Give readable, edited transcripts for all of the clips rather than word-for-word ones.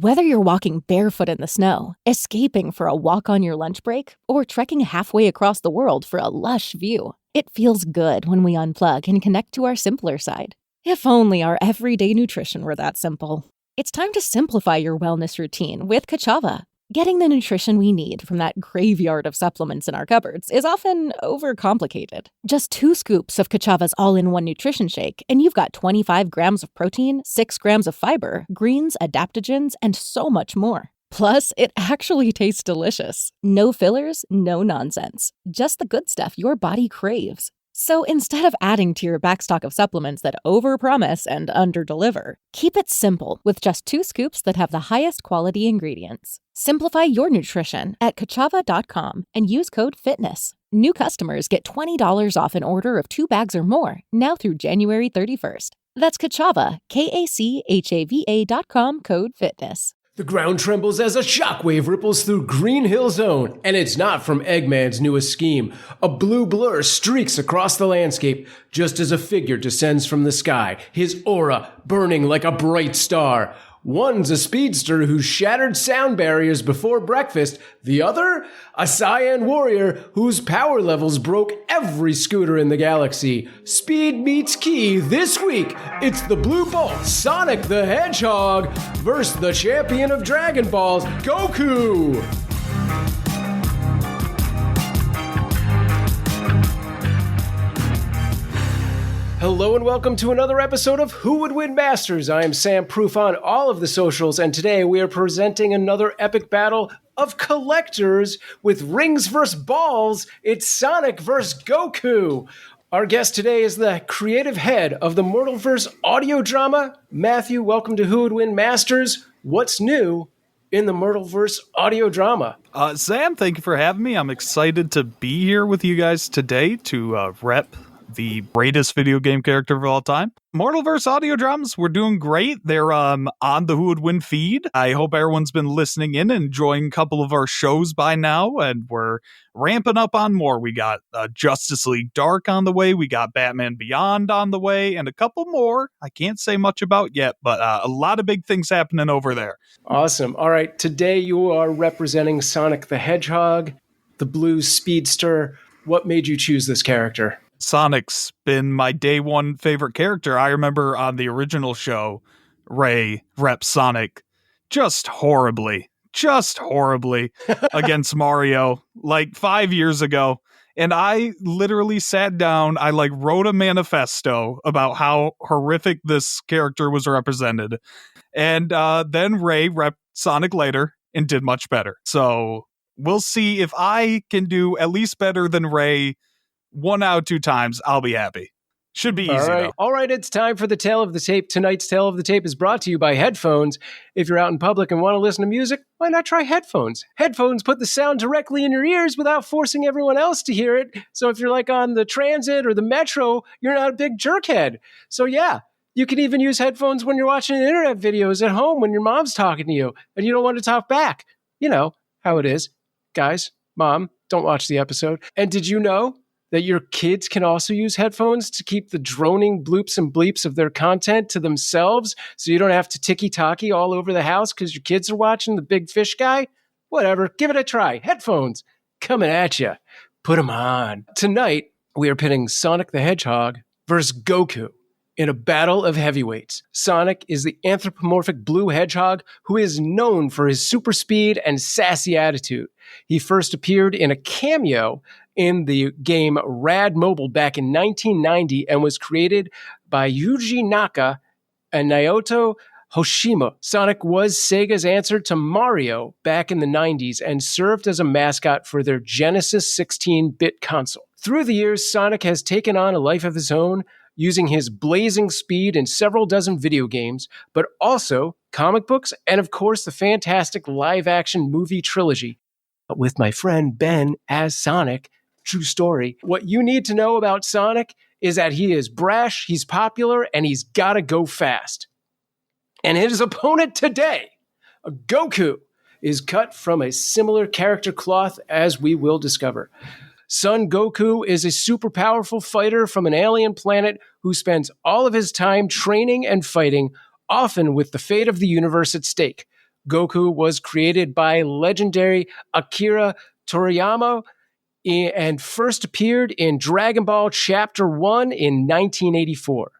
Whether you're walking barefoot in the snow, escaping for a walk on your lunch break, or trekking halfway across the world for a lush view, it feels good when we unplug and connect to our simpler side. If only our everyday nutrition were that simple. It's time to simplify your wellness routine with Kachava. Getting the nutrition we need from that graveyard of supplements in our cupboards is often overcomplicated. Just 2 scoops of Kachava's all-in-one nutrition shake, and you've got 25 grams of protein, 6 grams of fiber, greens, adaptogens, and so much more. Plus, it actually tastes delicious. No fillers, no nonsense. Just the good stuff your body craves. So instead of adding to your backstock of supplements that overpromise and underdeliver, keep it simple with just 2 scoops that have the highest quality ingredients. Simplify your nutrition at Kachava.com and use code FITNESS. New customers get $20 off an order of 2 bags or more, now through January 31st. That's Kachava, Kachava.com, code FITNESS. The ground trembles as a shockwave ripples through Green Hill Zone, and it's not from Eggman's newest scheme. A blue blur streaks across the landscape just as a figure descends from the sky, his aura burning like a bright star. One's a speedster who shattered sound barriers before breakfast. The other, a Cyan warrior whose power levels broke every scooter in the galaxy. Speed meets key this week. It's the Blue Bolt, Sonic the Hedgehog, versus the champion of Dragon Balls, Goku. Hello and welcome to another episode of Who Would Win Masters. I am Sam Proof on all of the socials, and today we are presenting another epic battle of collectors with rings versus balls. It's Sonic versus Goku. Our guest today is the creative head of the Mortalverse Audio Drama. Matthew, welcome to Who Would Win Masters. What's new in the Mortalverse Audio Drama? Sam, thank you for having me. I'm excited to be here with you guys today to rep the greatest video game character of all time. Mortalverse Audio Dramas, we're doing great. They're on the Who Would Win feed. I hope everyone's been listening in and enjoying a couple of our shows by now, and we're ramping up on more. We got Justice League Dark on the way, we got Batman Beyond on the way, and a couple more I can't say much about yet, but a lot of big things happening over there. Awesome. All right, today you are representing Sonic the Hedgehog, the Blue Speedster. What made you choose this character? Sonic's been my day one favorite character. I remember on the original show, Ray repped Sonic just horribly against Mario like 5 years ago. And I literally sat down, I wrote a manifesto about how horrific this character was represented. And then Ray repped Sonic later and did much better. So we'll see if I can do at least better than Ray 1 out of 2 times. I'll be happy. Should be easy, though. All right, it's time for the Tale of the Tape. Tonight's Tale of the Tape is brought to you by headphones. If you're out in public and want to listen to music, why not try headphones? Headphones put the sound directly in your ears without forcing everyone else to hear it. So if you're on the transit or the metro, you're not a big jerkhead. So yeah, you can even use headphones when you're watching internet videos at home when your mom's talking to you and you don't want to talk back. You know how it is. Guys, mom, don't watch the episode. And did you know that your kids can also use headphones to keep the droning bloops and bleeps of their content to themselves so you don't have to ticky-tacky all over the house because your kids are watching the big fish guy? Whatever, give it a try. Headphones coming at you. Put them on. Tonight, we are pitting Sonic the Hedgehog versus Goku in a battle of heavyweights. Sonic is the anthropomorphic blue hedgehog who is known for his super speed and sassy attitude. He first appeared in a cameo in the game Rad Mobile back in 1990 and was created by Yuji Naka and Naoto Hoshima. Sonic was Sega's answer to Mario back in the 90s and served as a mascot for their Genesis 16-bit console. Through the years, Sonic has taken on a life of his own, using his blazing speed in several dozen video games, but also comic books and, of course, the fantastic live-action movie trilogy. With my friend Ben as Sonic, true story. What you need to know about Sonic is that he is brash, he's popular, and he's gotta go fast. And his opponent today, Goku, is cut from a similar character cloth, as we will discover. Son Goku is a super powerful fighter from an alien planet who spends all of his time training and fighting, often with the fate of the universe at stake. Goku was created by legendary Akira Toriyama and first appeared in Dragon Ball Chapter 1 in 1984.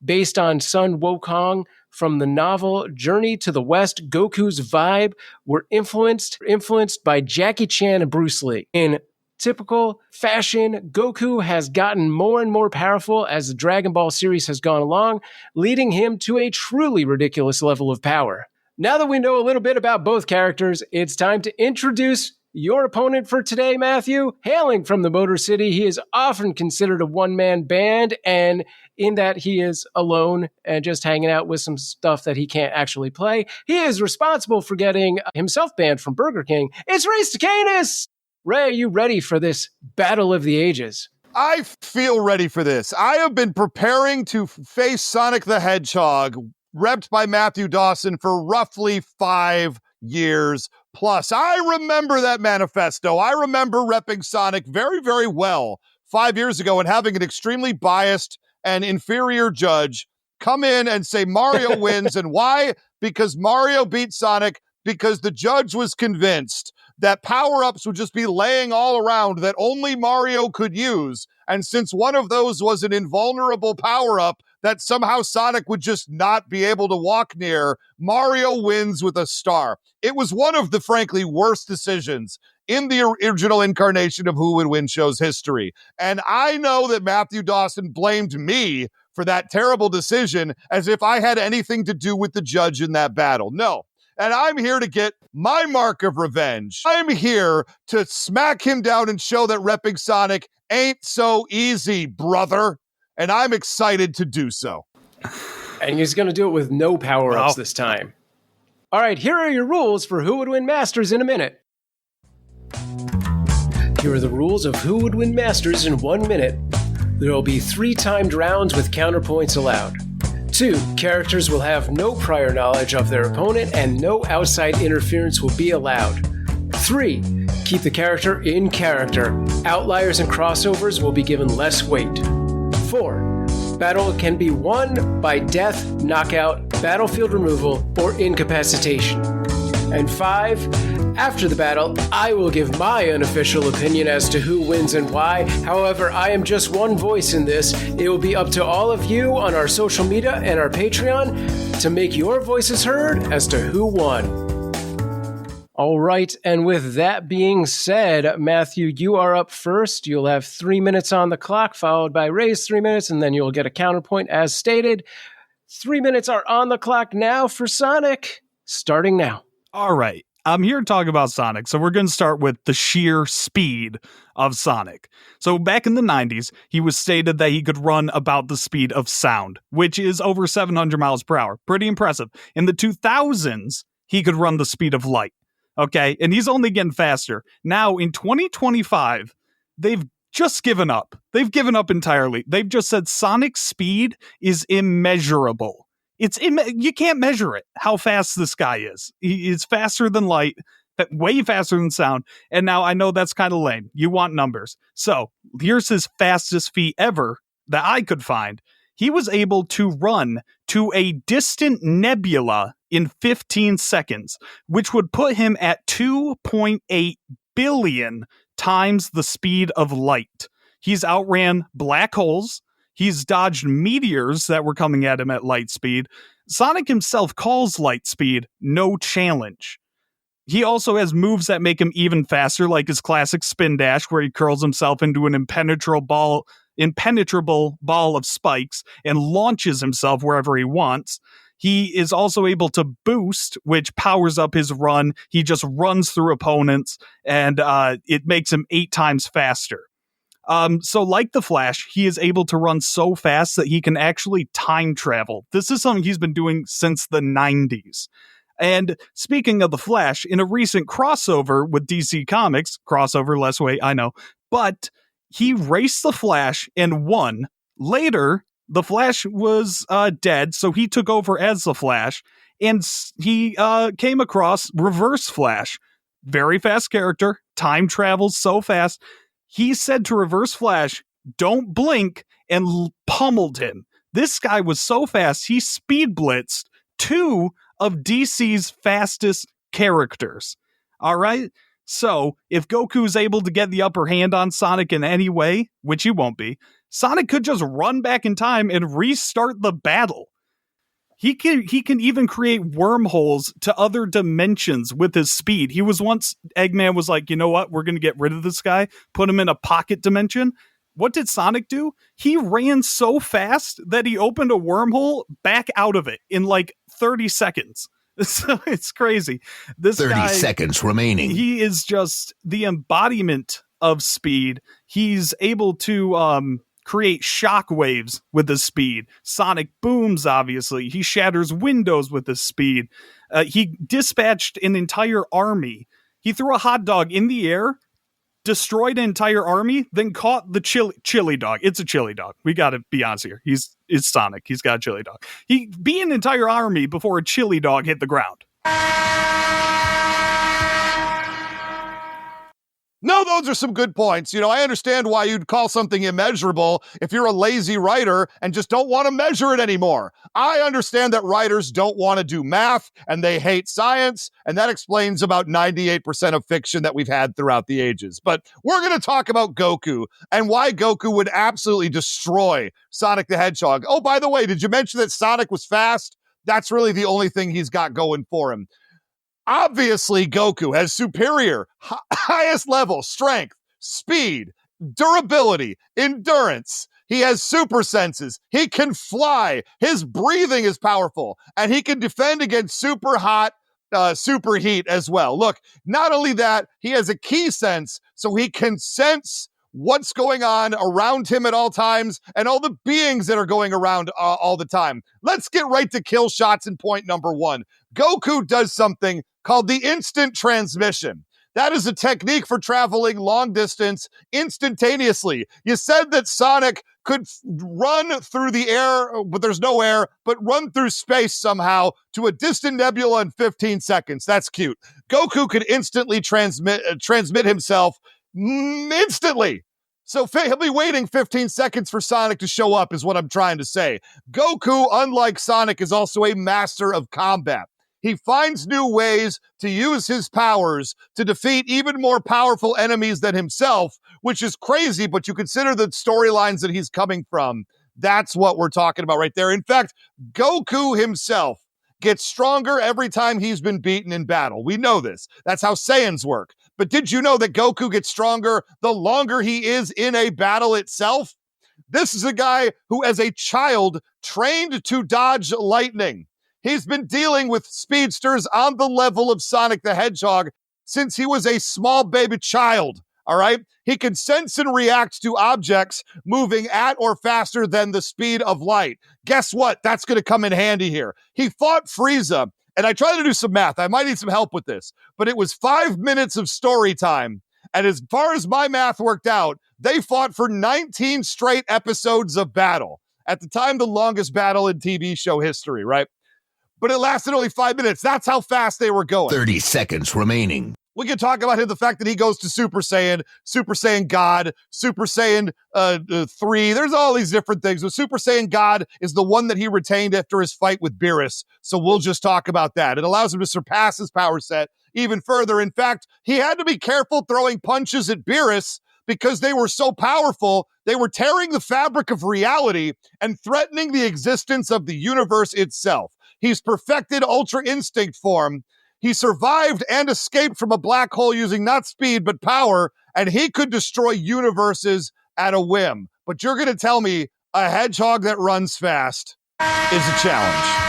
Based on Sun Wukong from the novel Journey to the West, Goku's vibe were influenced by Jackie Chan and Bruce Lee. In typical fashion, Goku has gotten more and more powerful as the Dragon Ball series has gone along, leading him to a truly ridiculous level of power. Now that we know a little bit about both characters, it's time to introduce your opponent for today, Matthew. Hailing from the Motor City, he is often considered a one-man band, and in that he is alone and just hanging out with some stuff that he can't actually play. He is responsible for getting himself banned from Burger King. It's Ray Stakenas! Ray, are you ready for this battle of the ages? I feel ready for this. I have been preparing to face Sonic the Hedgehog, repped by Matthew Dawson, for roughly 5 years plus. I remember that manifesto. I remember repping Sonic very, very well 5 years ago and having an extremely biased and inferior judge come in and say Mario wins. And why? Because Mario beat Sonic, because the judge was convinced that power-ups would just be laying all around that only Mario could use. And since one of those was an invulnerable power-up that somehow Sonic would just not be able to walk near, Mario wins with a star. It was one of the, frankly, worst decisions in the original incarnation of Who Would Win show's history. And I know that Matthew Dawson blamed me for that terrible decision as if I had anything to do with the judge in that battle. No. And I'm here to get my mark of revenge. I'm here to smack him down and show that repping Sonic ain't so easy, brother. And I'm excited to do so. And he's going to do it with no power-ups this time. All right, here are your rules for Who Would Win Masters in a minute. Here are the rules of Who Would Win Masters in 1 minute. There will be 3 timed rounds with counterpoints allowed. 2, characters will have no prior knowledge of their opponent and no outside interference will be allowed. 3, keep the character in character. Outliers and crossovers will be given less weight. 4, battle can be won by death, knockout, battlefield removal, or incapacitation. And 5, after the battle, I will give my unofficial opinion as to who wins and why. However, I am just one voice in this. It will be up to all of you on our social media and our Patreon to make your voices heard as to who won. All right, and with that being said, Matthew, you are up first. You'll have 3 minutes on the clock, followed by Ray's 3 minutes, and then you'll get a counterpoint as stated. 3 minutes are on the clock now for Sonic, starting now. All right. I'm here to talk about Sonic, so we're going to start with the sheer speed of Sonic. So back in the 90s, he was stated that he could run about the speed of sound, which is over 700 miles per hour. Pretty impressive. In the 2000s, he could run the speed of light. Okay, and he's only getting faster. Now, in 2025, they've just given up. They've given up entirely. They've just said Sonic's speed is immeasurable. You can't measure it, how fast this guy is. He is faster than light, way faster than sound. And now I know that's kind of lame. You want numbers. So here's his fastest feat ever that I could find. He was able to run to a distant nebula in 15 seconds, which would put him at 2.8 billion times the speed of light. He's outran black holes. He's dodged meteors that were coming at him at light speed. Sonic himself calls light speed no challenge. He also has moves that make him even faster, like his classic spin dash, where he curls himself into an impenetrable ball of spikes and launches himself wherever he wants. He is also able to boost, which powers up his run. He just runs through opponents, and it makes him 8 times faster. So like the Flash, he is able to run so fast that he can actually time travel. This is something he's been doing since the 90s. And speaking of the Flash, in a recent crossover with DC Comics, crossover, less weight, I know, but he raced the Flash and won. Later, the Flash was dead, so he took over as the Flash, and he came across Reverse Flash. Very fast character, time travels so fast. He said to Reverse Flash, "Don't blink," and pummeled him. This guy was so fast, he speed blitzed 2 of DC's fastest characters. All right? So, if Goku's able to get the upper hand on Sonic in any way, which he won't be, Sonic could just run back in time and restart the battle. He can even create wormholes to other dimensions with his speed. Eggman was like, you know what? We're going to get rid of this guy, put him in a pocket dimension. What did Sonic do? He ran so fast that he opened a wormhole back out of it in like 30 seconds. So it's crazy. This 30 guy, seconds remaining. He is just the embodiment of speed. He's able to create shock waves with his speed. Sonic booms, obviously. He shatters windows with his speed. He dispatched an entire army. He threw a hot dog in the air, destroyed an entire army, then caught the chili dog. It's a chili dog. We got to be honest here. It's Sonic. He's got a chili dog. He beat an entire army before a chili dog hit the ground. No, those are some good points. You know, I understand why you'd call something immeasurable if you're a lazy writer and just don't want to measure it anymore. I understand that writers don't want to do math and they hate science, and that explains about 98% of fiction that we've had throughout the ages. But we're going to talk about Goku and why Goku would absolutely destroy Sonic the Hedgehog. Oh, by the way, did you mention that Sonic was fast? That's really the only thing he's got going for him. Obviously, Goku has superior, highest level strength, speed, durability, endurance. He has super senses. He can fly. His breathing is powerful, and he can defend against super hot superheat as well. Look, not only that, he has a key sense, so he can sense what's going on around him at all times and all the beings that are going around all the time. Let's get right to kill shots in point number one. Goku does something called the instant transmission. That is a technique for traveling long distance instantaneously. You said that Sonic could run through the air, but there's no air, but run through space somehow to a distant nebula in 15 seconds. That's cute. Goku could instantly transmit himself instantly. So he'll be waiting 15 seconds for Sonic to show up is what I'm trying to say. Goku, unlike Sonic, is also a master of combat. He finds new ways to use his powers to defeat even more powerful enemies than himself, which is crazy, but you consider the storylines that he's coming from. That's what we're talking about right there. In fact, Goku himself gets stronger every time he's been beaten in battle. We know this. That's how Saiyans work. But did you know that Goku gets stronger the longer he is in a battle itself? This is a guy who, as a child, trained to dodge lightning. He's been dealing with speedsters on the level of Sonic the Hedgehog since he was a small baby child, all right? He can sense and react to objects moving at or faster than the speed of light. Guess what? That's going to come in handy here. He fought Frieza, and I tried to do some math. I might need some help with this, but it was 5 minutes of story time. And as far as my math worked out, they fought for 19 straight episodes of battle. At the time, the longest battle in TV show history, right? But it lasted only 5 minutes. That's how fast they were going. 30 seconds remaining. We can talk about the fact that he goes to Super Saiyan God, Super Saiyan 3. There's all these different things. But Super Saiyan God is the one that he retained after his fight with Beerus. So we'll just talk about that. It allows him to surpass his power set even further. In fact, he had to be careful throwing punches at Beerus because they were so powerful. They were tearing the fabric of reality and threatening the existence of the universe itself. He's perfected Ultra Instinct form. He survived and escaped from a black hole using not speed, but power, and he could destroy universes at a whim. But you're going to tell me a hedgehog that runs fast is a challenge.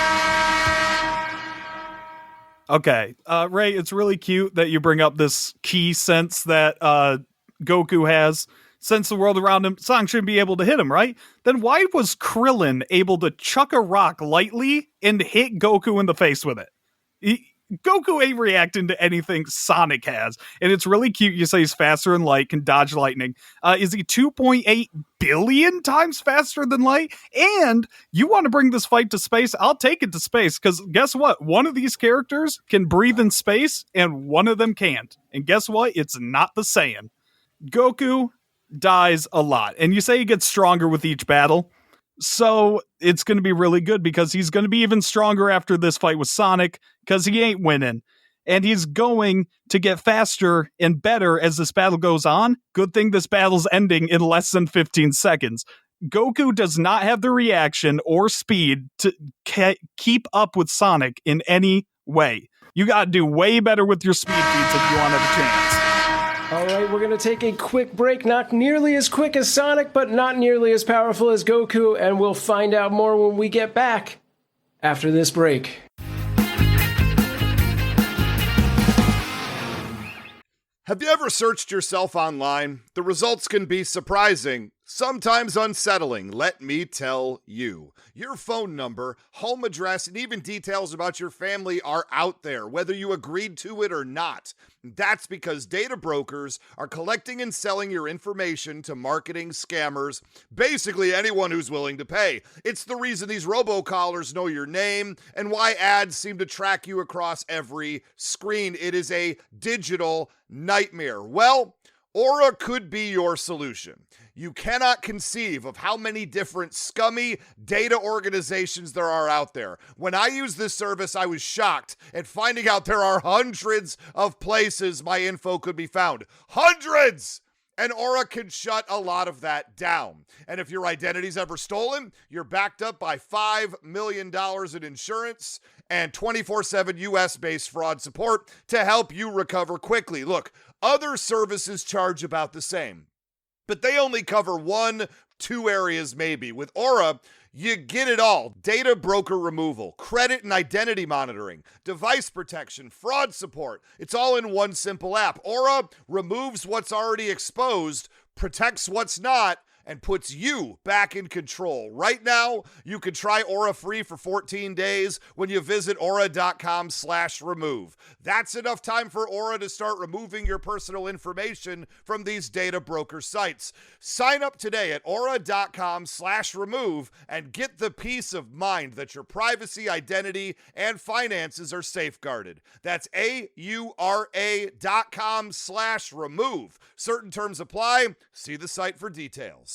Okay, Ray, it's really cute that you bring up this key sense that Goku has. Sense the world around him, Sonic shouldn't be able to hit him, right? Then why was Krillin able to chuck a rock lightly and hit Goku in the face with it? Goku ain't reacting to anything Sonic has. And it's really cute. You say he's faster than light, can dodge lightning. Is he 2.8 billion times faster than light? And you want to bring this fight to space? I'll take it to space, because guess what? One of these characters can breathe in space, and one of them can't. And guess what? It's not the Saiyan. Goku dies a lot. And you say he gets stronger with each battle. So it's going to be really good because he's going to be even stronger after this fight with Sonic because he ain't winning. And he's going to get faster and better as this battle goes on. Good thing this battle's ending in less than 15 seconds. Goku does not have the reaction or speed to keep up with Sonic in any way. You got to do way better with your speed feats if you want to have a chance. All right, we're going to take a quick break. Not nearly as quick as Sonic, but not nearly as powerful as Goku. And we'll find out more when we get back after this break. Have you ever searched yourself online? The results can be surprising, sometimes unsettling, let me tell you. Your phone number, home address, and even details about your family are out there, whether you agreed to it or not. That's because data brokers are collecting and selling your information to marketing scammers, basically anyone who's willing to pay. It's the reason these robocallers know your name and why ads seem to track you across every screen. It is a digital nightmare. Well, Aura could be your solution. You cannot conceive of how many different scummy data organizations there are out there. When I used this service, I was shocked at finding out there are hundreds of places my info could be found. Hundreds! And Aura can shut a lot of that down. And if your identity's ever stolen, you're backed up by $5 million in insurance and 24/7 US-based fraud support to help you recover quickly. Look, other services charge about the same, but they only cover 1-2 areas maybe. With Aura, you get it all. Data broker removal, credit and identity monitoring, device protection, fraud support. It's all in one simple app. Aura removes what's already exposed, protects what's not, and puts you back in control. Right now, you can try Aura free for 14 days when you visit aura.com/remove. That's enough time for Aura to start removing your personal information from these data broker sites. Sign up today at aura.com/remove and get the peace of mind that your privacy, identity, and finances are safeguarded. That's aura.com/remove. Certain terms apply. See the site for details.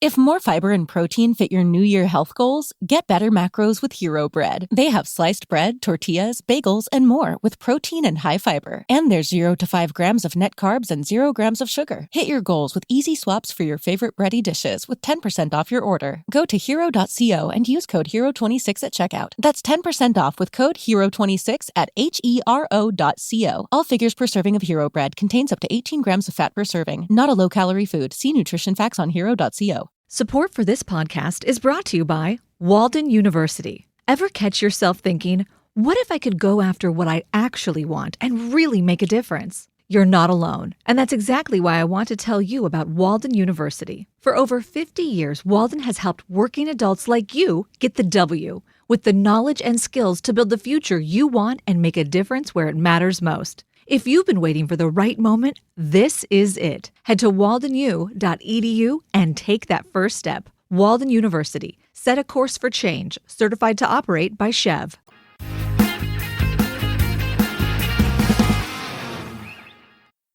If more fiber and protein fit your New Year health goals, get better macros with Hero Bread. They have sliced bread, tortillas, bagels, and more with protein and high fiber. And there's 0 to 5 grams of net carbs and 0 grams of sugar. Hit your goals with easy swaps for your favorite bready dishes with 10% off your order. Go to hero.co and use code HERO26 at checkout. That's 10% off with code HERO26 at HERO.co. All figures per serving of Hero Bread contains up to 18 grams of fat per serving. Not a low-calorie food. See nutrition facts on hero.co. Support for this podcast is brought to you by Walden University. Ever catch yourself thinking, what if I could go after what I actually want and really make a difference? You're not alone, and that's exactly why I want to tell you about Walden University. For over 50 years, Walden has helped working adults like you get the W, with the knowledge and skills to build the future you want and make a difference where it matters most. If you've been waiting for the right moment, this is it. Head to waldenu.edu and take that first step. Walden University. Set a course for change. Certified to operate by Chev.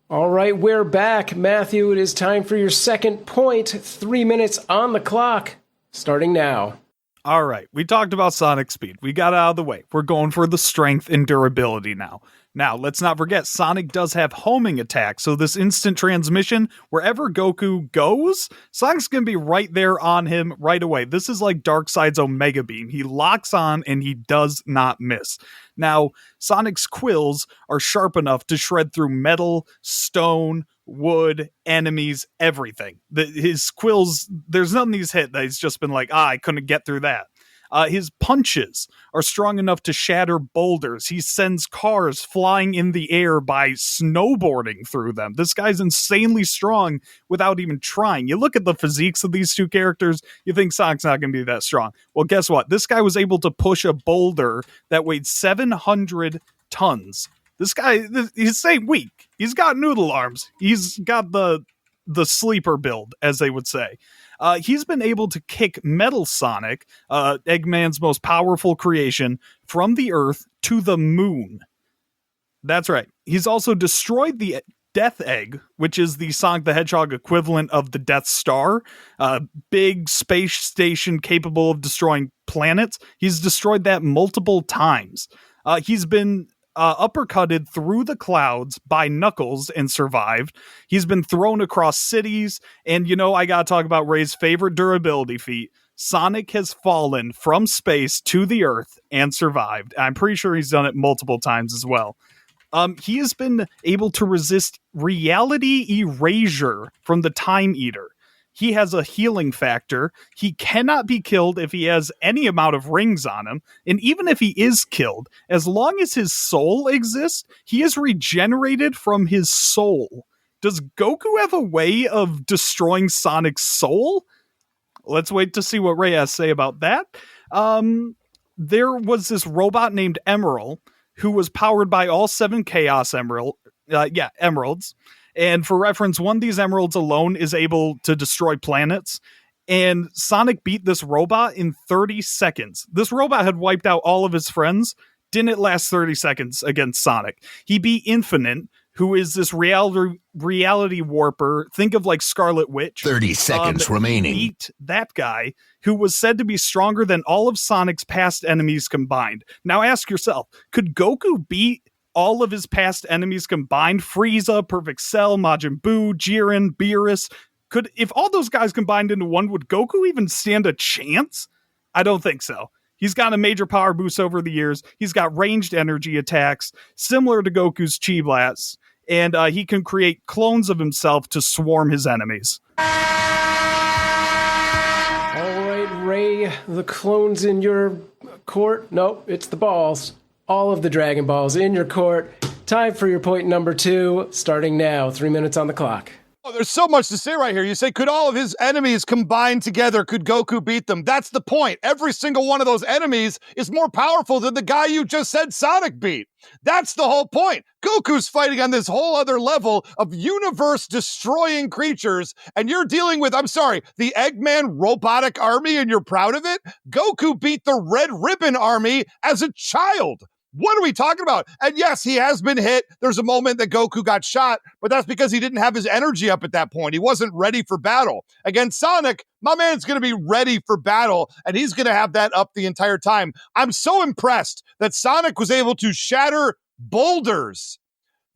All right, we're back. Matthew, it is time for your second point. 3 minutes on the clock, starting now. All right, we talked about Sonic speed. We got it out of the way. We're going for the strength and durability now. Now, let's not forget, Sonic does have homing attack, so this instant transmission, wherever Goku goes, Sonic's going to be right there on him right away. This is like Darkseid's Omega Beam. He locks on and he does not miss. Now, Sonic's quills are sharp enough to shred through metal, stone, wood, enemies, everything. His quills, there's nothing he's hit that he's just been like, I couldn't get through that. His punches are strong enough to shatter boulders. He sends cars flying in the air by snowboarding through them. This guy's insanely strong without even trying. You look at the physiques of these two characters, you think Sonic's not going to be that strong. Well, guess what? This guy was able to push a boulder that weighed 700 tons. This guy, he's ain't weak. He's got noodle arms. He's got the sleeper build, as they would say. He's been able to kick Metal Sonic, Eggman's most powerful creation, from the Earth to the moon. That's right. He's also destroyed the Death Egg, which is the Sonic the Hedgehog equivalent of the Death Star, a big space station capable of destroying planets. He's destroyed that multiple times. He's been uppercutted through the clouds by Knuckles and survived. He's been thrown across cities. And, I gotta talk about Ray's favorite durability feat. Sonic has fallen from space to the Earth and survived. I'm pretty sure he's done it multiple times as well. He has been able to resist reality erasure from the Time Eater. He has a healing factor. He cannot be killed if he has any amount of rings on him. And even if he is killed, as long as his soul exists, he is regenerated from his soul. Does Goku have a way of destroying Sonic's soul? Let's wait to see what Ray has to say about that. There was this robot named Emerald, who was powered by all 7 Chaos Emeralds. And for reference, one of these emeralds alone is able to destroy planets. And Sonic beat this robot in 30 seconds. This robot had wiped out all of his friends. Didn't last 30 seconds against Sonic. He beat Infinite, who is this reality warper. Think of like Scarlet Witch. 30 seconds remaining. He beat that guy, who was said to be stronger than all of Sonic's past enemies combined. Now ask yourself, could Goku beat all of his past enemies combined? Frieza, Perfect Cell, Majin Buu, Jiren, Beerus. If all those guys combined into one, would Goku even stand a chance? I don't think so. He's got a major power boost over the years. He's got ranged energy attacks, similar to Goku's Chi Blasts, and he can create clones of himself to swarm his enemies. All right, Ray, the clones in your court? Nope, it's the balls. All of the Dragon Balls in your court. Time for your point number 2, starting now. 3 minutes on the clock. Oh, there's so much to say right here. You say, could all of his enemies combined together, could Goku beat them? That's the point. Every single one of those enemies is more powerful than the guy you just said Sonic beat. That's the whole point. Goku's fighting on this whole other level of universe-destroying creatures, and you're dealing with, the Eggman robotic army, and you're proud of it? Goku beat the Red Ribbon army as a child. What are we talking about? And yes, he has been hit. There's a moment that Goku got shot, but that's because he didn't have his energy up at that point. He wasn't ready for battle. Against Sonic, my man's going to be ready for battle, and he's going to have that up the entire time. I'm so impressed that Sonic was able to shatter boulders.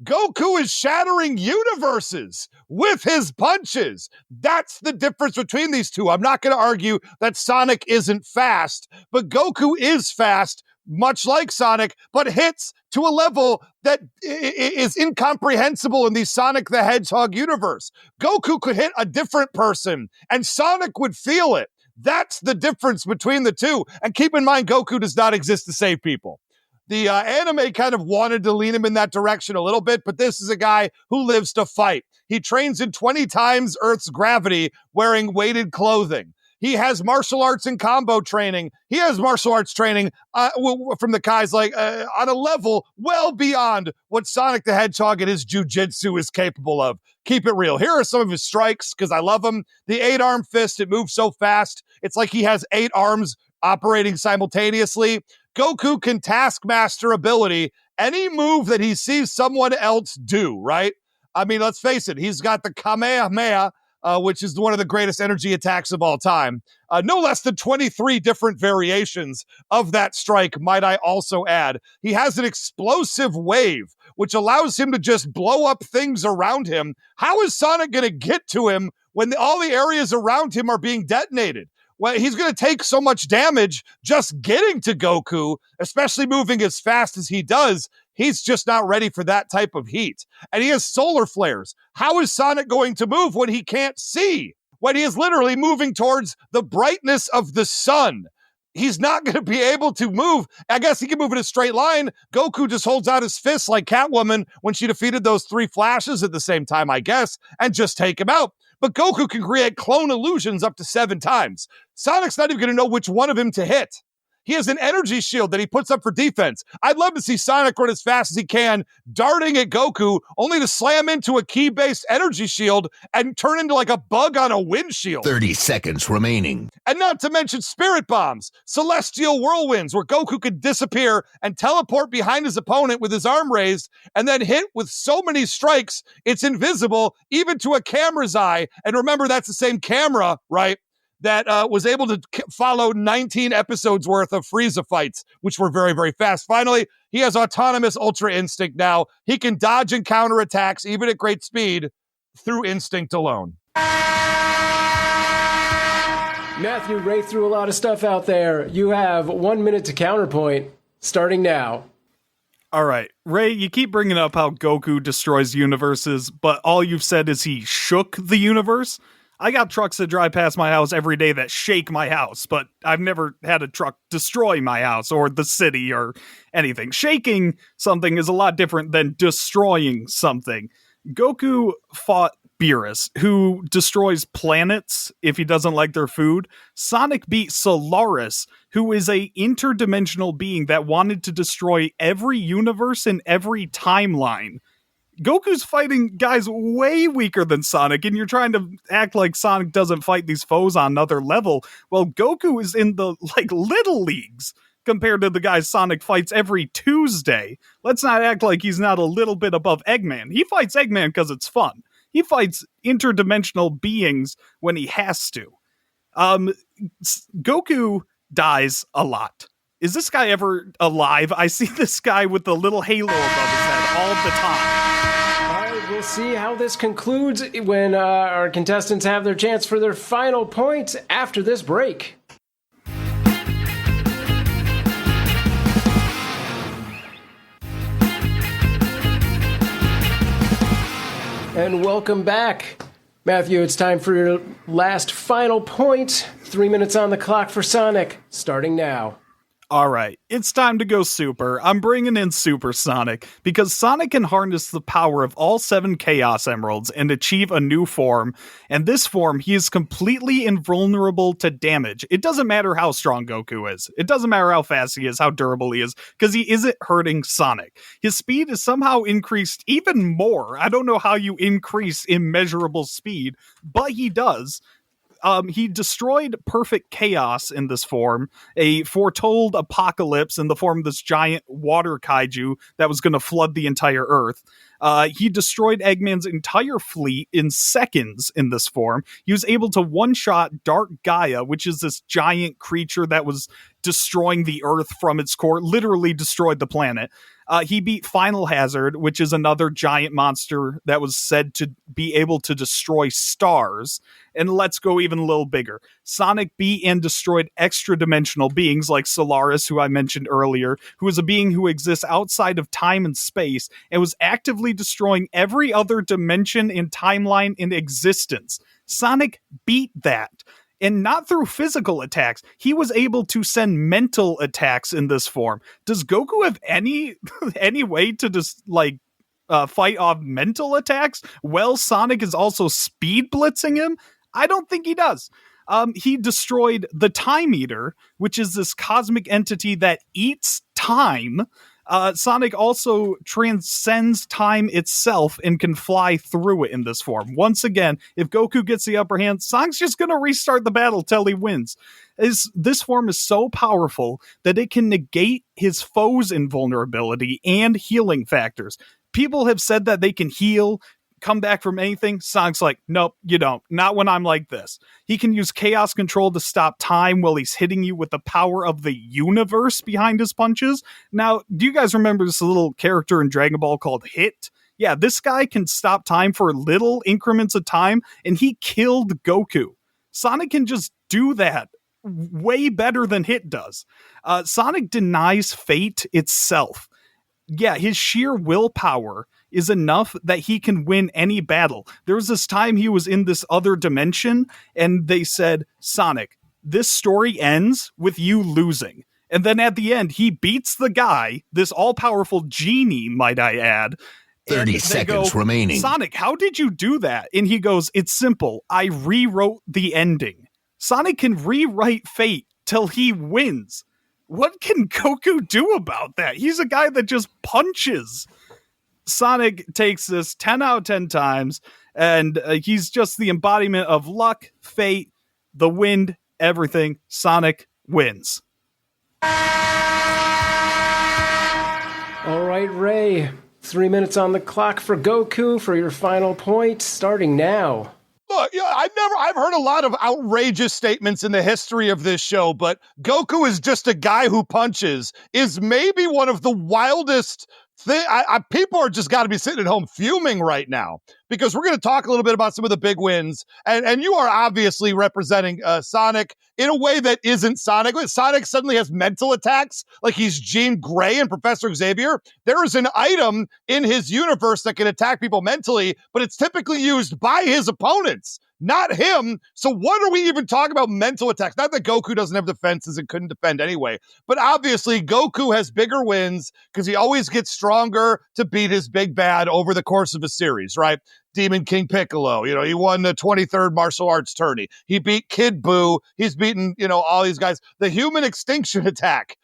Goku is shattering universes with his punches. That's the difference between these two. I'm not going to argue that Sonic isn't fast, but Goku is fast, much like Sonic, but hits to a level that is incomprehensible in the Sonic the Hedgehog universe. Goku could hit a different person, and Sonic would feel it. That's the difference between the two. And keep in mind, Goku does not exist to save people. The anime kind of wanted to lean him in that direction a little bit, but this is a guy who lives to fight. He trains in 20 times Earth's gravity wearing weighted clothing. He has martial arts and combo training. He has martial arts training from the guys on a level well beyond what Sonic the Hedgehog and his jujitsu is capable of. Keep it real. Here are some of his strikes, because I love them. The 8-arm fist, it moves so fast. It's like he has 8 arms operating simultaneously. Goku can taskmaster ability any move that he sees someone else do, right? I mean, let's face it. He's got the Kamehameha, which is one of the greatest energy attacks of all time. No less than 23 different variations of that strike, might I also add. He has an explosive wave, which allows him to just blow up things around him. How is Sonic going to get to him when all the areas around him are being detonated? Well, he's going to take so much damage just getting to Goku, especially moving as fast as he does. He's just not ready for that type of heat. And he has solar flares. How is Sonic going to move when he can't see? When he is literally moving towards the brightness of the sun? He's not going to be able to move. I guess he can move in a straight line. Goku just holds out his fists like Catwoman when she defeated those 3 Flashes at the same time, I guess, and just take him out. But Goku can create clone illusions up to 7 times. Sonic's not even going to know which one of him to hit. he has an energy shield that he puts up for defense. I'd love to see Sonic run as fast as he can, darting at Goku, only to slam into a key-based energy shield and turn into like a bug on a windshield. 30 seconds remaining. And not to mention spirit bombs, celestial whirlwinds, where Goku could disappear and teleport behind his opponent with his arm raised, and then hit with so many strikes, it's invisible even to a camera's eye. And remember, that's the same camera, right, that was able to follow 19 episodes worth of Frieza fights, which were very, very fast. Finally, he has autonomous Ultra Instinct now. He can dodge and counter attacks, even at great speed, through instinct alone. Matthew, Ray threw a lot of stuff out there. You have 1 minute to counterpoint, starting now. All right, Ray, you keep bringing up how Goku destroys universes, but all you've said is he shook the universe. I got trucks that drive past my house every day that shake my house, but I've never had a truck destroy my house or the city or anything. Shaking something is a lot different than destroying something. Goku fought Beerus, who destroys planets if he doesn't like their food. Sonic beat Solaris, who is a interdimensional being that wanted to destroy every universe and every timeline. Goku's fighting guys way weaker than Sonic, and you're trying to act like Sonic doesn't fight these foes on another level. Well, Goku is in the, little leagues compared to the guys Sonic fights every Tuesday. Let's not act like he's not a little bit above Eggman. He fights Eggman because it's fun. He fights interdimensional beings when he has to. Goku dies a lot. Is this guy ever alive? I see this guy with the little halo above his head all the time. We'll see how this concludes when our contestants have their chance for their final point after this break. And welcome back. Matthew, it's time for your last final point. 3 minutes on the clock for Sonic, starting now. All right, it's time to go super. I'm bringing in Super Sonic because Sonic can harness the power of all 7 Chaos Emeralds and achieve a new form. And this form, he is completely invulnerable to damage. It doesn't matter how strong Goku is. It doesn't matter how fast he is, how durable he is, because he isn't hurting Sonic. His speed is somehow increased even more. I don't know how you increase immeasurable speed, but he does. He destroyed perfect chaos in this form, a foretold apocalypse in the form of this giant water kaiju that was going to flood the entire Earth. He destroyed Eggman's entire fleet in seconds in this form. He was able to one-shot Dark Gaia, which is this giant creature that was destroying the Earth from its core, literally destroyed the planet. He beat Final Hazard, which is another giant monster that was said to be able to destroy stars. And let's go even a little bigger. Sonic beat and destroyed extra-dimensional beings like Solaris, who I mentioned earlier, who is a being who exists outside of time and space and was actively destroying every other dimension and timeline in existence. Sonic beat that. And not through physical attacks. He was able to send mental attacks in this form. Does Goku have any way to just fight off mental attacks? Well, Sonic is also speed blitzing him. I don't think he does. He destroyed the Time Eater, which is this cosmic entity that eats time. Sonic also transcends time itself and can fly through it in this form. Once again, if Goku gets the upper hand, Sonic's just going to restart the battle till he wins. This form is so powerful that it can negate his foe's invulnerability and healing factors. People have said that they can heal, come back from anything. Sonic's like, nope, you don't. Not when I'm like this. He can use chaos control to stop time while he's hitting you with the power of the universe behind his punches. Now, do you guys remember this little character in Dragon Ball called Hit? Yeah, this guy can stop time for little increments of time, and he killed Goku. Sonic can just do that way better than Hit does. Sonic denies fate itself. Yeah, his sheer willpower is enough that he can win any battle. There was this time he was in this other dimension, and they said, Sonic, this story ends with you losing. And then at the end, he beats the guy, this all-powerful genie, might I add. 30 seconds remaining. Sonic, how did you do that? And he goes, it's simple. I rewrote the ending. Sonic can rewrite fate till he wins. What can Goku do about that? He's a guy that just punches. Sonic takes this 10 out of 10 times, and he's just the embodiment of luck, fate, the wind, everything. Sonic wins. All right, Ray. 3 minutes on the clock for Goku for your final point, starting now. Look, I've heard a lot of outrageous statements in the history of this show, but Goku is just a guy who punches is maybe one of the wildest thing. People are just got to be sitting at home fuming right now, because we're going to talk a little bit about some of the big wins, and you are obviously representing Sonic in a way that isn't Sonic. Sonic suddenly has mental attacks like he's Jean Grey and Professor Xavier. There is an item in his universe that can attack people mentally, but it's typically used by his opponents, not him. So what are we even talking about mental attacks? Not that Goku doesn't have defenses and couldn't defend anyway, but obviously Goku has bigger wins because he always gets stronger to beat his big bad over the course of a series, right? Demon King Piccolo, he won the 23rd martial arts tourney. He beat Kid Buu. He's beaten, all these guys. The human extinction attack,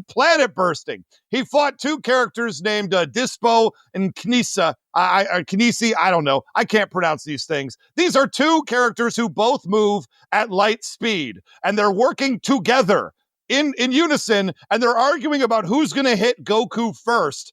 planet bursting. He fought two characters named Dispo and Knisa. Knisi, I don't know. I can't pronounce these things. These are two characters who both move at light speed, and they're working together in unison, and they're arguing about who's going to hit Goku first.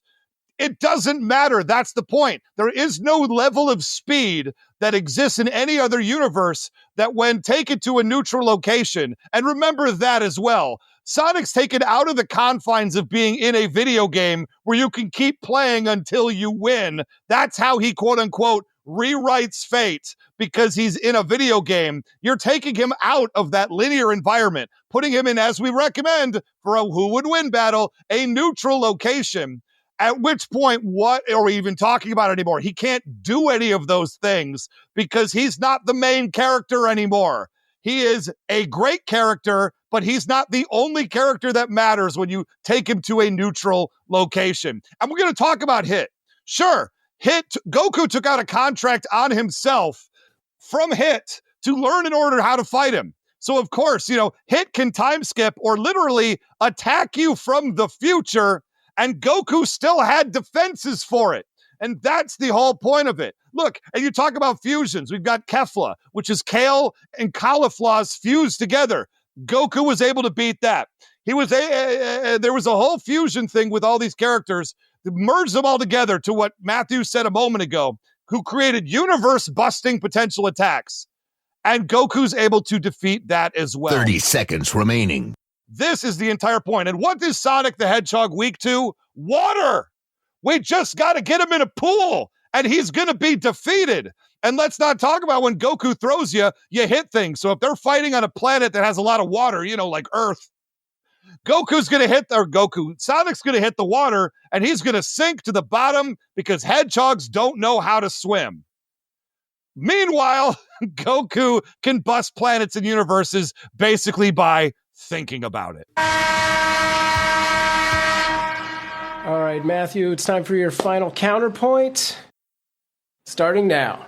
It doesn't matter. That's the point. There is no level of speed that exists in any other universe that when taken to a neutral location, and remember that as well, Sonic's taken out of the confines of being in a video game where you can keep playing until you win. That's how he, quote unquote, rewrites fate, because he's in a video game. You're taking him out of that linear environment, putting him in, as we recommend for a who would win battle, a neutral location. At which point, what are we even talking about anymore? He can't do any of those things because he's not the main character anymore. He is a great character, but he's not the only character that matters when you take him to a neutral location. And we're going to talk about Hit. Sure, Goku took out a contract on himself from Hit to learn in order how to fight him. So, of course, Hit can time skip or literally attack you from the future, and Goku still had defenses for it. And that's the whole point of it. Look, and you talk about fusions. We've got Kefla, which is kale and cauliflowers fused together. Goku was able to beat that. There was a whole fusion thing with all these characters, merged them all together to what Matthew said a moment ago, who created universe-busting potential attacks. And Goku's able to defeat that as well. 30 seconds remaining. This is the entire point. And what is Sonic the Hedgehog weak to? Water. We just got to get him in a pool, and he's going to be defeated. And let's not talk about when Goku throws you hit things. So if they're fighting on a planet that has a lot of water, like Earth, Sonic's going to hit the water, and he's going to sink to the bottom because hedgehogs don't know how to swim. Meanwhile, Goku can bust planets and universes basically by thinking about it. All right, Matthew, it's time for your final counterpoint. Starting now.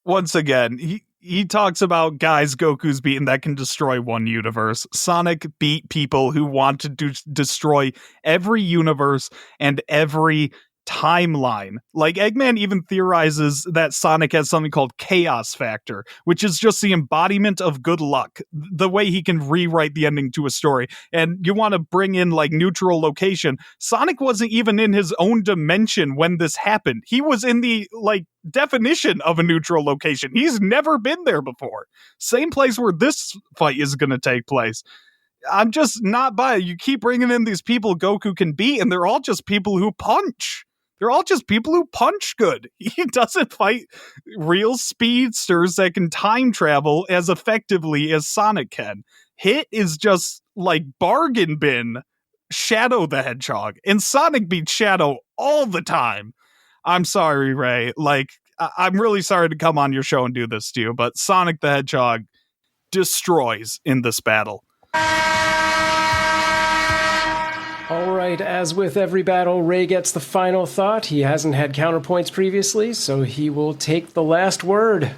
Once again, he talks about guys Goku's beaten that can destroy one universe. Sonic beat people who want to destroy every universe and every timeline. Like, Eggman even theorizes that Sonic has something called chaos factor, which is just the embodiment of good luck, the way he can rewrite the ending to a story. And you want to bring in like neutral location. Sonic wasn't even in his own dimension when this happened. He was in the definition of a neutral location. He's never been there before. Same place where this fight is going to take place. I'm just not by it. You keep bringing in these people Goku can beat, and they're all just people who punch. They're all just people who punch good. He doesn't fight real speedsters that can time travel as effectively as Sonic can. Hit is just like bargain bin Shadow the Hedgehog, and Sonic beats Shadow all the time. I'm sorry, Ray. I'm really sorry to come on your show and do this to you, but Sonic the Hedgehog destroys in this battle. All right, as with every battle, Ray gets the final thought. He hasn't had counterpoints previously, so he will take the last word.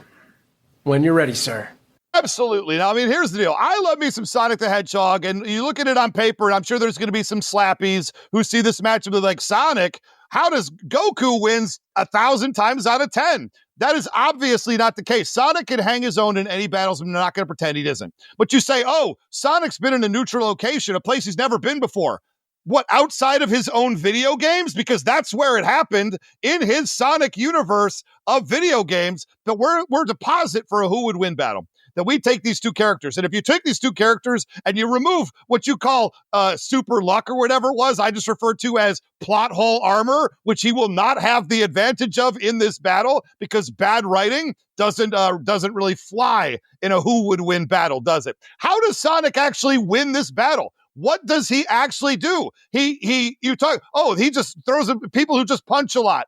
When you're ready, sir. Absolutely. Now, I mean, here's the deal. I love me some Sonic the Hedgehog, and you look at it on paper, and I'm sure there's going to be some slappies who see this matchup and like, Sonic, how does Goku wins 1,000 times out of 10? That is obviously not the case. Sonic can hang his own in any battles, and I'm not going to pretend he doesn't. But you say, oh, Sonic's been in a neutral location, a place he's never been before. What, outside of his own video games? Because that's where it happened, in his Sonic universe of video games. But we're deposit for a who would win battle. That we take these two characters, and if you take these two characters and you remove what you call super luck or whatever it was, I just refer to as plot hole armor, which he will not have the advantage of in this battle because bad writing doesn't really fly in a who would win battle, does it? How does Sonic actually win this battle? What does he actually do? He just throws people who just punch a lot.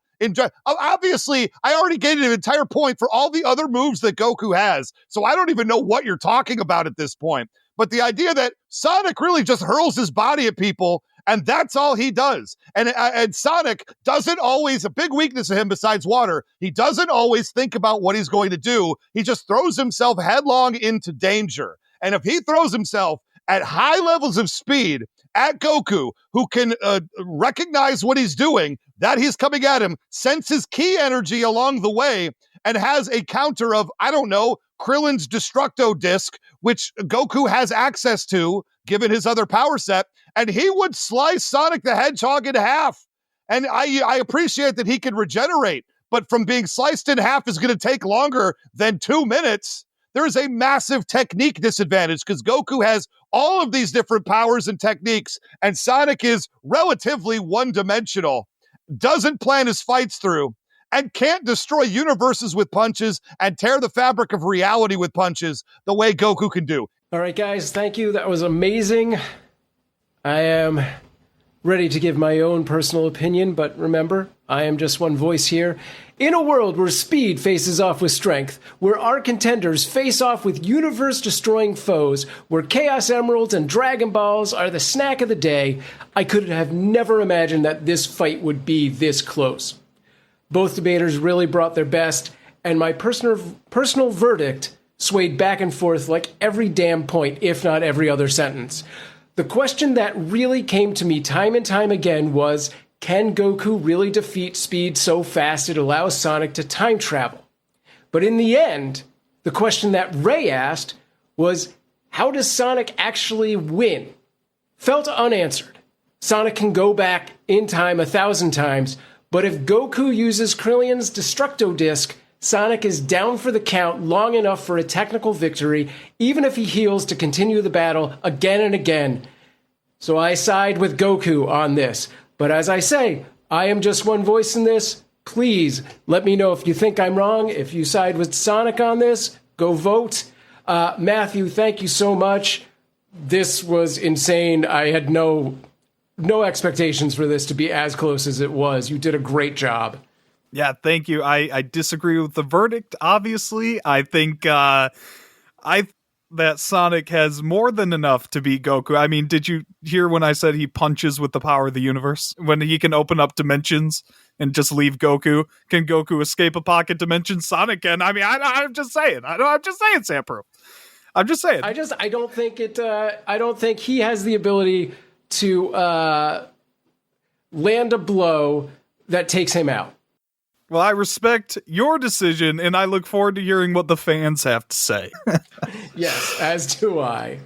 Obviously, I already gave an entire point for all the other moves that Goku has, so I don't even know what you're talking about at this point. But the idea that Sonic really just hurls his body at people, and that's all he does. And Sonic doesn't always, a big weakness of him besides water, he doesn't always think about what he's going to do. He just throws himself headlong into danger. And if he throws himself at high levels of speed at Goku, who can recognize what he's doing, that he's coming at him, senses ki energy along the way, and has a counter of, I don't know, Krillin's Destructo Disc, which Goku has access to, given his other power set, and he would slice Sonic the Hedgehog in half. And I appreciate that he can regenerate, but from being sliced in half is going to take longer than 2 minutes. There is a massive technique disadvantage because Goku has all of these different powers and techniques, and Sonic is relatively one-dimensional, doesn't plan his fights through, and can't destroy universes with punches and tear the fabric of reality with punches the way Goku can do. All right, guys, thank you. That was amazing. I am ready to give my own personal opinion, but remember, I am just one voice here. In a world where speed faces off with strength, where our contenders face off with universe-destroying foes, where Chaos Emeralds and Dragon Balls are the snack of the day, I could have never imagined that this fight would be this close. Both debaters really brought their best, and my personal verdict swayed back and forth like every damn point, if not every other sentence. The question that really came to me time and time again was, can Goku really defeat speed so fast it allows Sonic to time travel? But in the end, the question that Ray asked was, how does Sonic actually win? Felt unanswered. Sonic can go back in time 1,000 times, but if Goku uses Krillin's Destructo Disc, Sonic is down for the count long enough for a technical victory, even if he heals to continue the battle again and again. So I side with Goku on this. But as I say, I am just one voice in this. Please let me know if you think I'm wrong. If you side with Sonic on this, go vote. Matthew, thank you so much. This was insane. I had no expectations for this to be as close as it was. You did a great job. Yeah, thank you. I disagree with the verdict, obviously. I think that Sonic has more than enough to beat Goku. I mean, did you hear when I said he punches with the power of the universe? When he can open up dimensions and just leave Goku? Can Goku escape a pocket dimension? Sonic can. I mean, I'm just saying. I'm just saying, Samproof. I'm just saying. I don't think it. I don't think he has the ability to land a blow that takes him out. Well, I respect your decision, and I look forward to hearing what the fans have to say. Yes, as do I.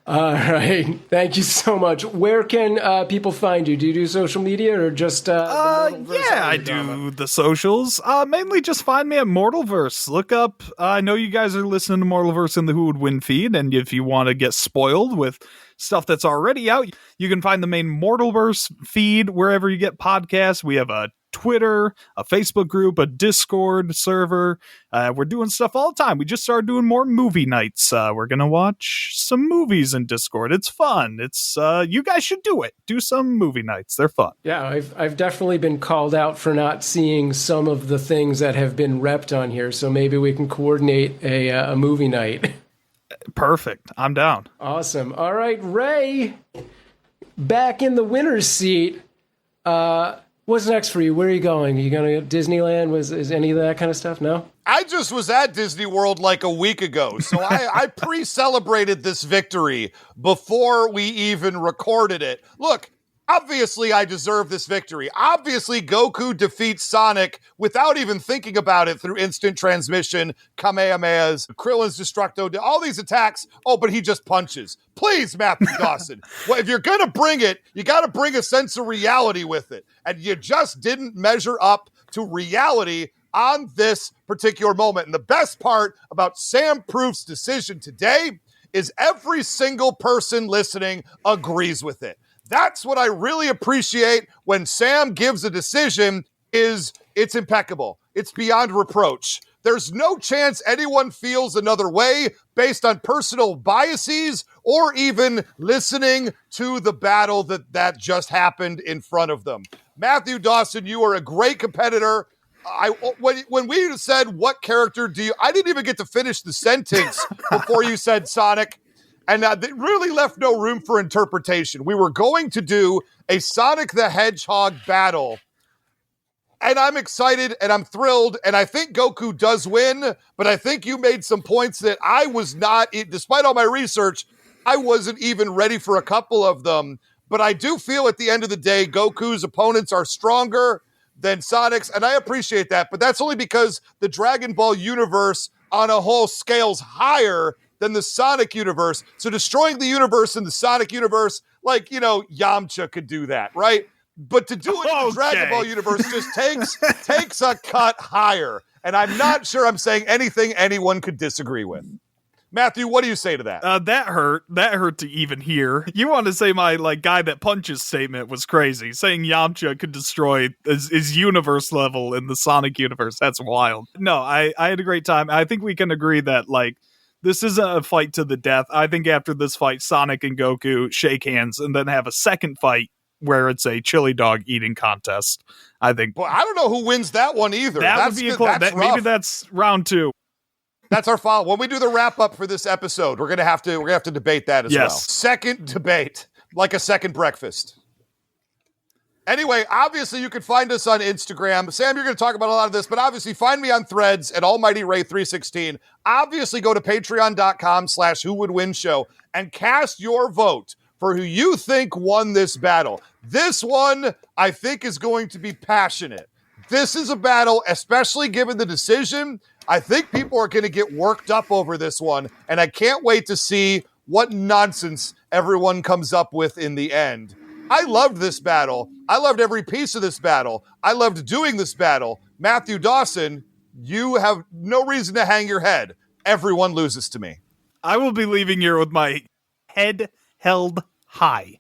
All right. Thank you so much. Where can people find you? Do you do social media or just I do the socials. Mainly just find me at Mortalverse. Look up, I know you guys are listening to Mortalverse in the Who Would Win feed, and if you want to get spoiled with stuff that's already out, you can find the main Mortalverse feed wherever you get podcasts. We have a Twitter, a Facebook group, a Discord server. We're doing stuff all the time. We just started doing more movie nights. We're going to watch some movies in Discord. It's fun. It's you guys should do it. Do some movie nights. They're fun. Yeah, I've definitely been called out for not seeing some of the things that have been repped on here. So maybe we can coordinate a movie night. Perfect. I'm down. Awesome. All right, Ray, back in the winner's seat. What's next for you? Where are you going? Are you going to Disneyland? Is any of that kind of stuff? No? I just was at Disney World like a week ago, so I pre-celebrated this victory before we even recorded it. Look, obviously I deserve this victory. Obviously Goku defeats Sonic without even thinking about it through instant transmission, Kamehamehas, Krillin's Destructo, all these attacks. Oh, but he just punches. Please, Matthew Dawson. Well, if you're going to bring it, you got to bring a sense of reality with it. And you just didn't measure up to reality on this particular moment. And the best part about Sam Proof's decision today is every single person listening agrees with it. That's what I really appreciate when Sam gives a decision is it's impeccable. It's beyond reproach. There's no chance anyone feels another way based on personal biases or even listening to the battle that just happened in front of them. Matthew Dawson, you are a great competitor. When we said what character do you, I didn't even get to finish the sentence before you said Sonic, and it really left no room for interpretation. We were going to do a Sonic the Hedgehog battle, and I'm excited and I'm thrilled, and I think Goku does win, but I think you made some points that I was not, despite all my research, I wasn't even ready for a couple of them, but I do feel at the end of the day, Goku's opponents are stronger than Sonic's, and I appreciate that, but that's only because the Dragon Ball universe on a whole scales higher than the Sonic universe. So destroying the universe in the Sonic universe, like, Yamcha could do that, right? But to do it in the Dragon Ball universe just takes a cut higher, and I'm not sure I'm saying anything anyone could disagree with. Matthew, what do you say to that? That hurt to even hear. You want to say my guy that punches statement was crazy. Saying Yamcha could destroy his universe level in the Sonic universe. That's wild. No, I had a great time. I think we can agree that this isn't a fight to the death. I think after this fight, Sonic and Goku shake hands and then have a second fight where it's a chili dog eating contest. I think. Well, I don't know who wins that one either. That would be a close. Maybe that's round 2. That's our follow. When we do the wrap up for this episode, we're gonna have to debate that as well. Second debate, like a second breakfast. Anyway, obviously you can find us on Instagram. Sam, you're going to talk about a lot of this, but obviously find me on Threads at Almighty Ray 316. Obviously go to patreon.com/whowouldwinshow and cast your vote for who you think won this battle. This one, I think, is going to be passionate. This is a battle, especially given the decision. I think people are going to get worked up over this one, and I can't wait to see what nonsense everyone comes up with in the end. I loved this battle. I loved every piece of this battle. I loved doing this battle. Matthew Dawson, you have no reason to hang your head. Everyone loses to me. I will be leaving here with my head held high.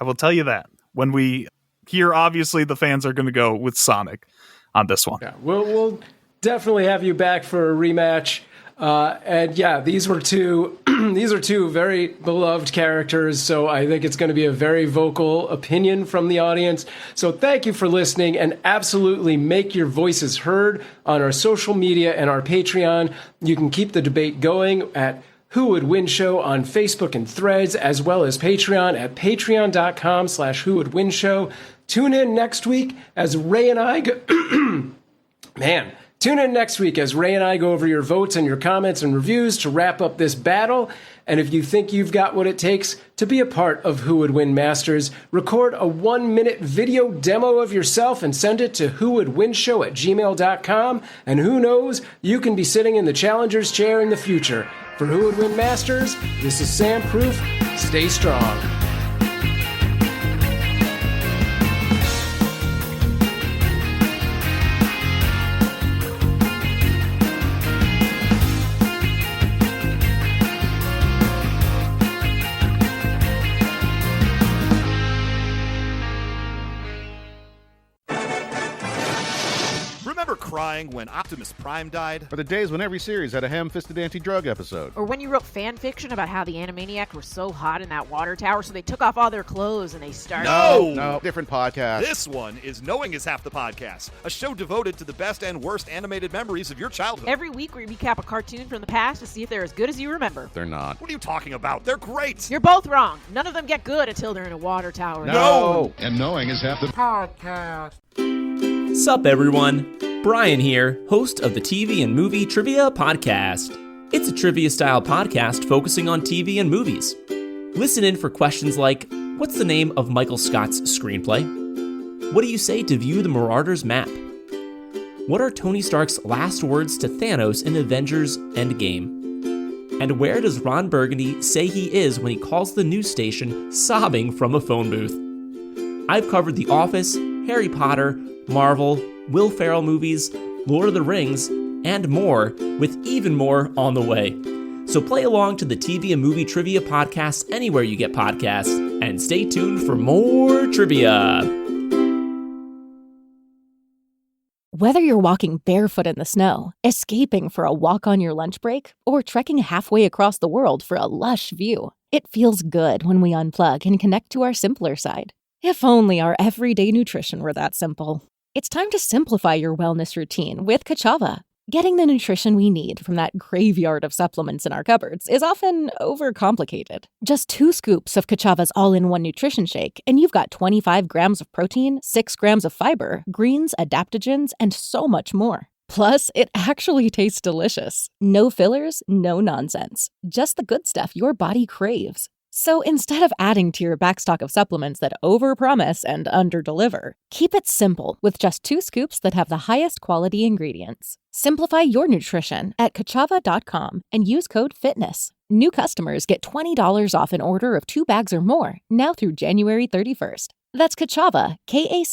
I will tell you that. When we hear, obviously, the fans are going to go with Sonic on this one. Yeah, we'll definitely have you back for a rematch. And yeah, these are two very beloved characters, so I think it's going to be a very vocal opinion from the audience. So thank you for listening, and absolutely make your voices heard on our social media and our Patreon. You can keep the debate going at Who Would Win Show on Facebook and Threads, as well as Patreon at patreon.com/whowouldwinshow. Tune in next week as Ray and I go... Tune in next week as Ray and I go over your votes and your comments and reviews to wrap up this battle. And if you think you've got what it takes to be a part of Who Would Win Masters, record a 1-minute video demo of yourself and send it to whowouldwinshow@gmail.com. And who knows, you can be sitting in the challenger's chair in the future. For Who Would Win Masters, this is Sam Proof. Stay strong. Crying when Optimus Prime died? Or the days when every series had a ham-fisted anti-drug episode? Or when you wrote fan fiction about how the Animaniacs were so hot in that water tower, so they took off all their clothes and they started... No, different podcast. This one is Knowing is Half the Podcast, a show devoted to the best and worst animated memories of your childhood. Every week we recap a cartoon from the past to see if they're as good as you remember. They're not. What are you talking about? They're great! You're both wrong. None of them get good until they're in a water tower. No! And Knowing is Half the Podcast. Sup everyone, Brian here, host of the TV and Movie Trivia Podcast. It's a trivia-style podcast focusing on TV and movies. Listen in for questions like, what's the name of Michael Scott's screenplay? What do you say to view the Marauders map? What are Tony Stark's last words to Thanos in Avengers Endgame? And where does Ron Burgundy say he is when he calls the news station sobbing from a phone booth? I've covered The Office, Harry Potter, Marvel, Will Ferrell movies, Lord of the Rings, and more, with even more on the way. So play along to the TV and Movie Trivia Podcast anywhere you get podcasts, and stay tuned for more trivia. Whether you're walking barefoot in the snow, escaping for a walk on your lunch break, or trekking halfway across the world for a lush view, it feels good when we unplug and connect to our simpler side. If only our everyday nutrition were that simple. It's time to simplify your wellness routine with Kachava. Getting the nutrition we need from that graveyard of supplements in our cupboards is often overcomplicated. Just 2 scoops of Kachava's all-in-one nutrition shake, and you've got 25 grams of protein, 6 grams of fiber, greens, adaptogens, and so much more. Plus, it actually tastes delicious. No fillers, no nonsense. Just the good stuff your body craves. So instead of adding to your backstock of supplements that overpromise and underdeliver, keep it simple with just 2 scoops that have the highest quality ingredients. Simplify your nutrition at Kachava.com and use code FITNESS. New customers get $20 off an order of 2 bags or more, now through January 31st. That's Kachava, Kachava.com,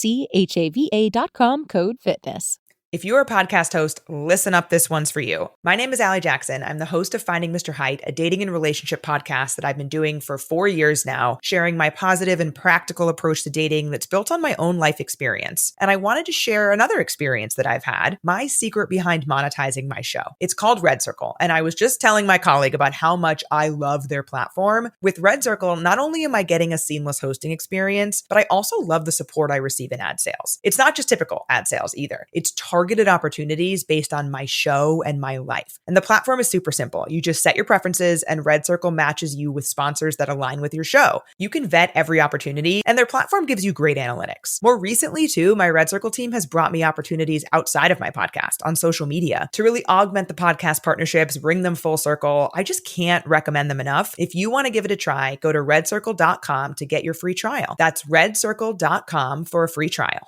code FITNESS. If you're a podcast host, listen up, this one's for you. My name is Allie Jackson. I'm the host of Finding Mr. Height, a dating and relationship podcast that I've been doing for 4 years now, sharing my positive and practical approach to dating that's built on my own life experience. And I wanted to share another experience that I've had, my secret behind monetizing my show. It's called Red Circle, and I was just telling my colleague about how much I love their platform. With Red Circle, not only am I getting a seamless hosting experience, but I also love the support I receive in ad sales. It's not just typical ad sales either. It's targeted opportunities based on my show and my life. And the platform is super simple. You just set your preferences and Red Circle matches you with sponsors that align with your show. You can vet every opportunity and their platform gives you great analytics. More recently too, my Red Circle team has brought me opportunities outside of my podcast on social media to really augment the podcast partnerships, bring them full circle. I just can't recommend them enough. If you want to give it a try, go to redcircle.com to get your free trial. That's redcircle.com for a free trial.